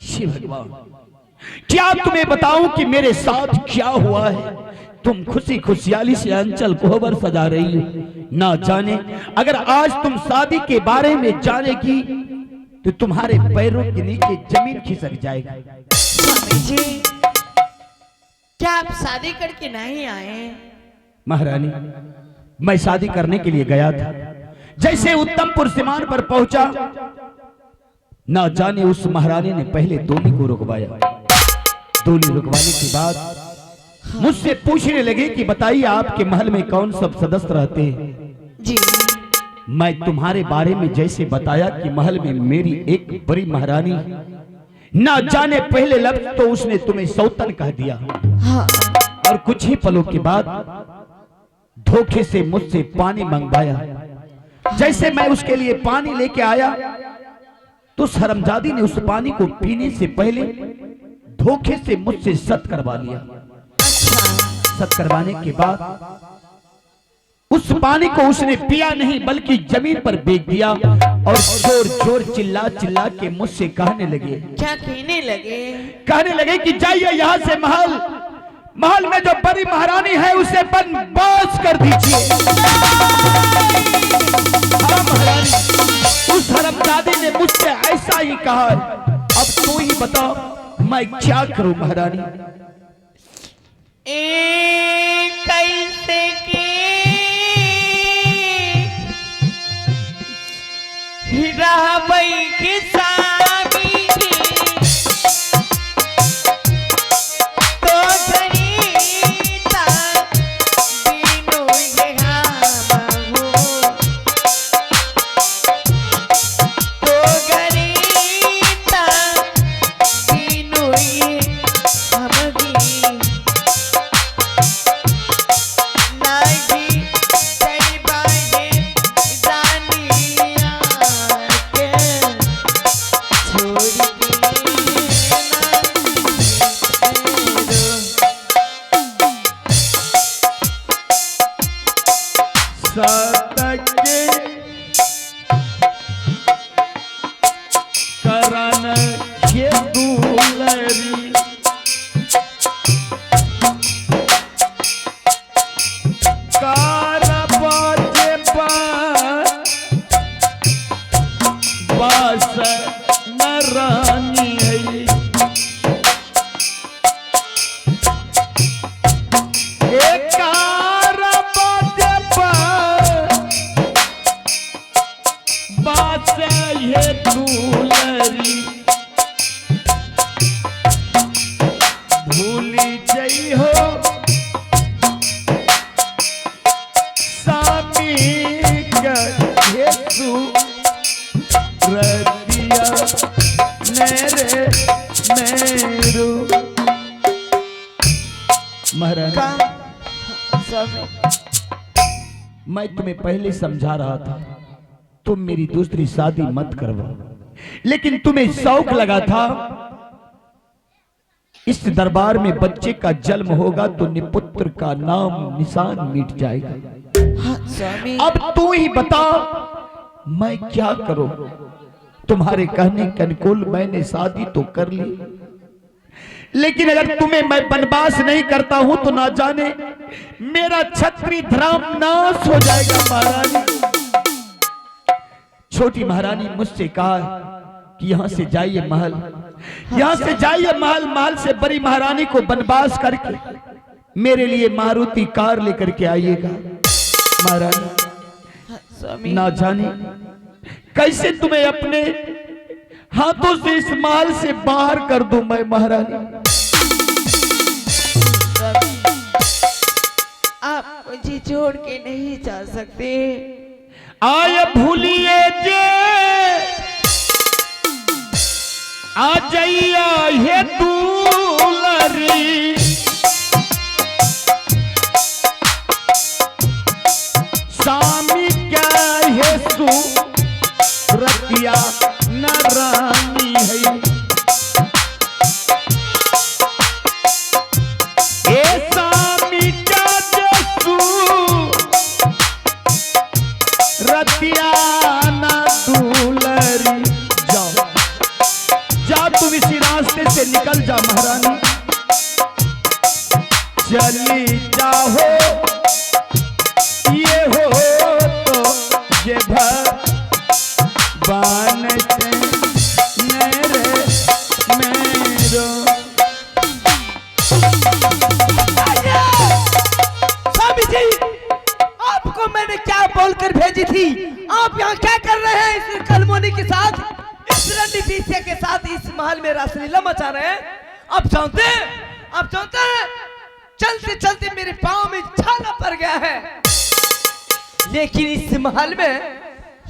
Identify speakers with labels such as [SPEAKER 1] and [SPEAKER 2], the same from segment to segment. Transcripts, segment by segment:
[SPEAKER 1] शिव भगवान, क्या तुम्हें बताऊं कि मेरे साथ क्या हुआ है? तुम खुशी खुशहाली से अंचल कोहबर सजा रही हो। ना जाने अगर आज तुम शादी के बारे में जानेगी तो तुम्हारे पैरों के नीचे जमीन खिसक जाएगी।
[SPEAKER 2] स्वामी जी, क्या आप शादी करके नहीं आए?
[SPEAKER 1] महारानी, मैं शादी करने के लिए गया था। जैसे उत्तमपुर सीमान पर पहुंचा, ना जाने उस महारानी ने पहले डोली को रुकवाया। डोली रुकवाने के बाद मुझसे पूछने लगे कि बताइए आपके महल में कौन सब सदस्य रहते हैं।
[SPEAKER 2] जी।
[SPEAKER 1] मैं तुम्हारे बारे में जैसे बताया कि महल में मेरी एक बड़ी महारानी, ना जाने पहले लफ्ज तो उसने तुम्हें सौतन कह दिया।
[SPEAKER 2] हाँ।
[SPEAKER 1] और कुछ ही पलों के बाद धोखे से मुझसे पानी मंगवाया। जैसे मैं उसके लिए पानी लेके आया तो हरामजादी ने उस पानी को पीने से पहले धोखे से मुझसे सत करवा लिया। सत करवाने के बाद उस पानी को उसने पिया नहीं बल्कि जमीन पर फेंक दिया और जोर जोर चिल्ला चिल्ला के मुझसे कहने लगे।
[SPEAKER 2] क्या कहने लगे?
[SPEAKER 1] कहने लगे कि जाइए यहाँ से महल में जो बड़ी महारानी है उसे बनबास कर दीजिए। हाँ महारानी, उस हरामजादी ने मुझसे ऐसा ही कहा। अब तू ही बता मैं क्या करूं महारानी?
[SPEAKER 2] कैसे की रावई की सामी तो गरीता बीनू तो गरीता बीनू
[SPEAKER 1] मैं तुम्हें पहले समझा रहा था तुम मेरी दूसरी शादी मत करवाओ, लेकिन तुम्हें शौक लगा था इस दरबार में बच्चे का जन्म होगा तो निपुत्र का नाम निशान मिट जाएगा। अब तू ही बता मैं क्या करूं? तुम्हारे कहने के अनुकूल मैंने शादी तो कर ली, लेकिन अगर तुम्हें मैं बनवास नहीं करता हूं तो ना जाने मेरा क्षत्रिय धर्म नाश हो जाएगा। महारानी, छोटी महारानी मुझसे कहा कि यहां से जाइए महल, यहां से जाइए महल से बड़ी महारानी को बनवास करके मेरे लिए मारुति कार लेकर के आइएगा। महारानी, ना जाने कैसे तुम्हें अपने हाथों से इस महल से बाहर कर दूं मैं। महारानी,
[SPEAKER 2] आप मुझे छोड़ के नहीं जा सकते।
[SPEAKER 1] आय भूलिए जे आ जाइया हे दूलरी, स्वामी क्या है सूरतिया न रानी है। जा तुम इसी रास्ते से निकल जा महारानी, चली जाओ ये हो तो ये भगवान से मेरे मेरो।
[SPEAKER 2] स्वामी जी, आपको मैंने क्या बोलकर भेजी थी? आप यहाँ क्या कर रहे हैं इस कलमोनी के साथ, इस रंडी पीछे के साथ इस महल में रासलीला मचा रहे हैं? आप जानते हैं चलते चलते मेरे पांव में छाला पड़ गया है, लेकिन इस महल में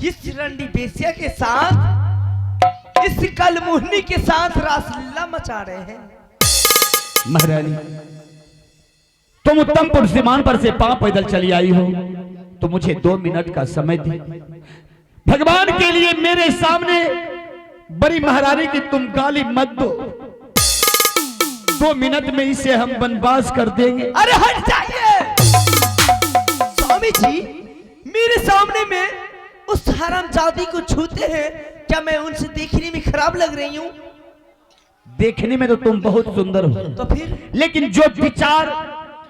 [SPEAKER 2] इस रंडी बेसिया के साथ, इस कलमोहनी के साथ रासलीला मचा रहे हैं।
[SPEAKER 1] महारानी, तुम उत्तमपुर सीमान पर से पांव पैदल चली आई हो, तो मुझे 2 मिनट का समय दे। भगवान के लिए मेरे सामने बड़ी महारानी की तुम गाली मत दो। 2 मिनट में इसे हम वनवास कर देंगे।
[SPEAKER 2] अरे हट जाइए स्वामी जी, मेरे सामने में उस हरामजादी को छूते हैं, क्या मैं उनसे देखने में खराब लग रही हूँ?
[SPEAKER 1] देखने में तो तुम बहुत सुंदर हो,
[SPEAKER 2] तो फिर?
[SPEAKER 1] लेकिन जो विचार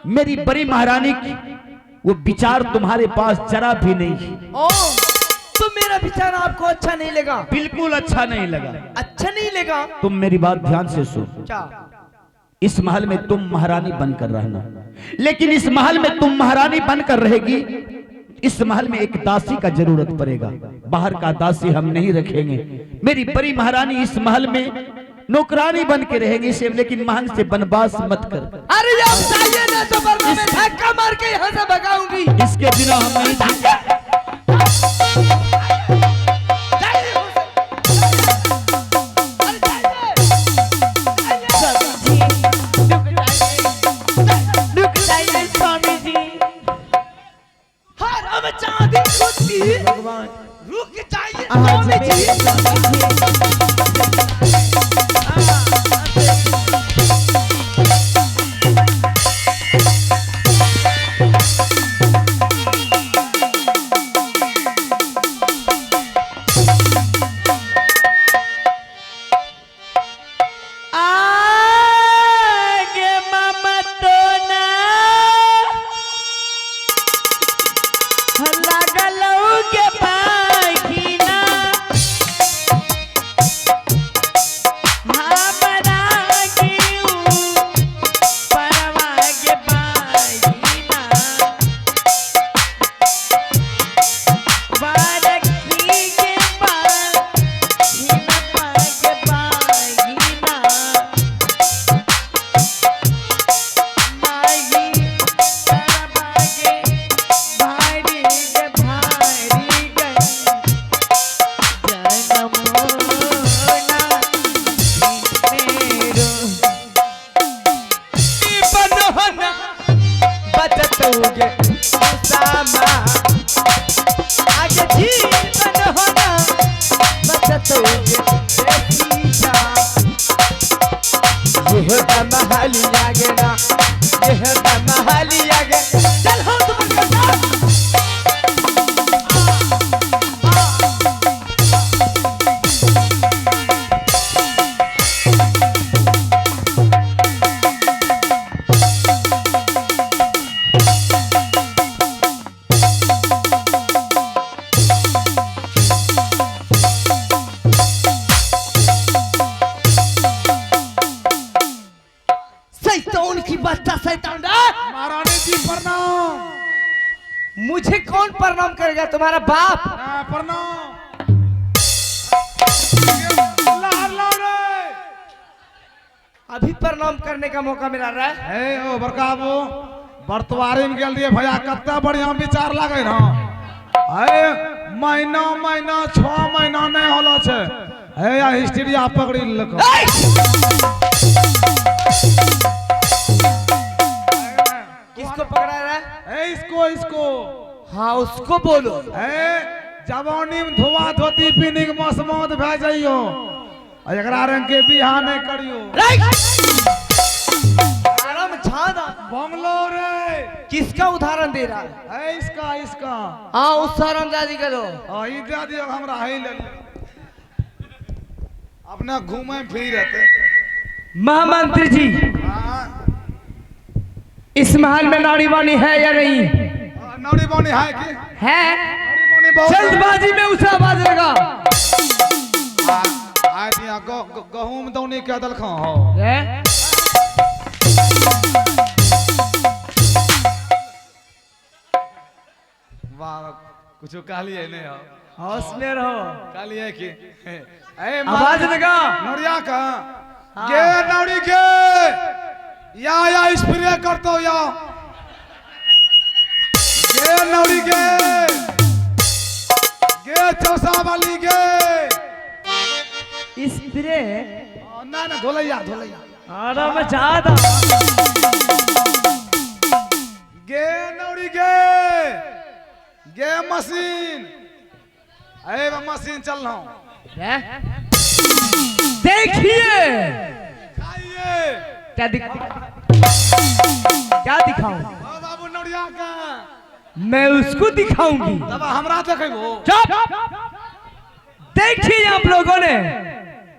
[SPEAKER 1] मेरी बड़ी महारानी की, वो विचार तुम्हारे पास जरा भी नहीं है।
[SPEAKER 2] ओ, तो मेरा विचार आपको अच्छा नहीं लगा?
[SPEAKER 1] बिल्कुल अच्छा नहीं लगा।
[SPEAKER 2] अच्छा नहीं लगा?
[SPEAKER 1] तुम मेरी बात ध्यान से सुन।
[SPEAKER 2] क्या?
[SPEAKER 1] इस महल में तुम महारानी बनकर रहना, लेकिन इस महल में तुम महारानी बनकर रहेगी, इस महल में एक दासी का जरूरत पड़ेगा। बाहर का दासी हम नहीं रखेंगे। मेरी बड़ी महारानी इस महल में नौकरानी बन के रहेगी, इसे लेकिन महल से वनवास मत कर।
[SPEAKER 2] अरे आप चाहिए ना तो वरना मैं धक्का मार के यहाँ से भगाऊंगी।
[SPEAKER 1] इसके बिना हम नहीं
[SPEAKER 2] भगवान रुक जाइए स्वामी जी। मुझे कौन प्रणाम करेगा? तुम्हारा बाप। अभी प्रणाम करने का मौका मिला रहा है।
[SPEAKER 3] ओ बड़का वो बर्तवारी में गेल दिए भैया, कितना बढ़िया विचार लगे ना। महीना 6 महीना नहीं होला छे। या हिस्ट्रिया पकड़ी लको।
[SPEAKER 2] किसको पकड़ा रहा है?
[SPEAKER 3] इसको।
[SPEAKER 2] हाँ उसको बोलो।
[SPEAKER 3] जवानी में धोआ धोती पीने के मौसमत भे जाइयो, एकरा रंग के बिहार नहीं करियो। बंगलो रे।
[SPEAKER 2] किसका उदाहरण दे रहा है?
[SPEAKER 3] इसका।
[SPEAKER 2] हाँ उस हरामजादी का दो।
[SPEAKER 3] ई दे दियो हमरा, है ले। अपना घूमे फिर रहते।
[SPEAKER 2] महामंत्री जी,
[SPEAKER 3] हाँ,
[SPEAKER 2] इस महल में नाड़ी वाणी है या नहीं?
[SPEAKER 3] नौड़ी बौनी है कि?
[SPEAKER 2] है।
[SPEAKER 3] नौड़ी बौनी बहुत है।
[SPEAKER 2] जल्दबाजी में उसे आवाज लगा।
[SPEAKER 3] आए दिया गहूम दौनी के दल खा हो। वाह, कुछ कहलिए नहीं हो।
[SPEAKER 2] होश में रहो।
[SPEAKER 3] कहलिए कि
[SPEAKER 2] आवाज लगा।
[SPEAKER 3] नौड़िया का गे नौड़ी गे या स्प्रे कर दो या गे नौड़ी गे चौसा वाली गे
[SPEAKER 2] स्प्रे।
[SPEAKER 3] ना ना धोलैया
[SPEAKER 2] अरे मैं चाहता
[SPEAKER 3] गे नौड़ी गे मशीन अरे मशीन चल रहा हूँ।
[SPEAKER 2] देखिए
[SPEAKER 3] खाइए
[SPEAKER 2] क्या दिखाऊं?
[SPEAKER 3] बाबू नौड़िया का
[SPEAKER 2] मैं उसको दिखाऊंगी।
[SPEAKER 3] तब हमरा देखेबो।
[SPEAKER 2] चुप। देखिए आप लोगों ने,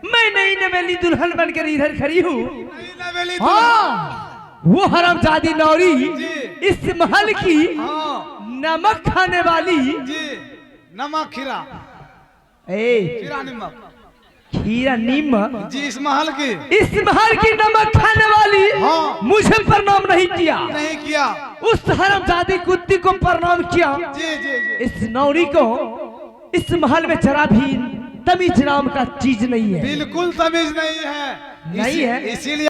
[SPEAKER 2] मैं नई नवेली दुल्हन बनकर इधर खड़ी हूँ।
[SPEAKER 3] नहीं नवेली
[SPEAKER 2] हाँ, वो हरामजादी नौरी
[SPEAKER 3] जी।
[SPEAKER 2] इस महल की
[SPEAKER 3] हाँ
[SPEAKER 2] नमक खाने वाली।
[SPEAKER 3] जी, नमक खीरा खीरा नमक
[SPEAKER 2] खीरा नीम
[SPEAKER 3] जी, इस महल की
[SPEAKER 2] इस महल की नमक खाने वाली।
[SPEAKER 3] हाँ।
[SPEAKER 2] मुझे प्रणाम नहीं किया,
[SPEAKER 3] नहीं किया।
[SPEAKER 2] उस हरामजादी कुत्ती को प्रणाम किया।
[SPEAKER 3] जी जी जी,
[SPEAKER 2] इस नौरी को इस महल में जरा भी तमीज नाम का चीज नहीं है।
[SPEAKER 3] बिल्कुल तमीज नहीं है।
[SPEAKER 2] नहीं है।
[SPEAKER 3] इसीलिए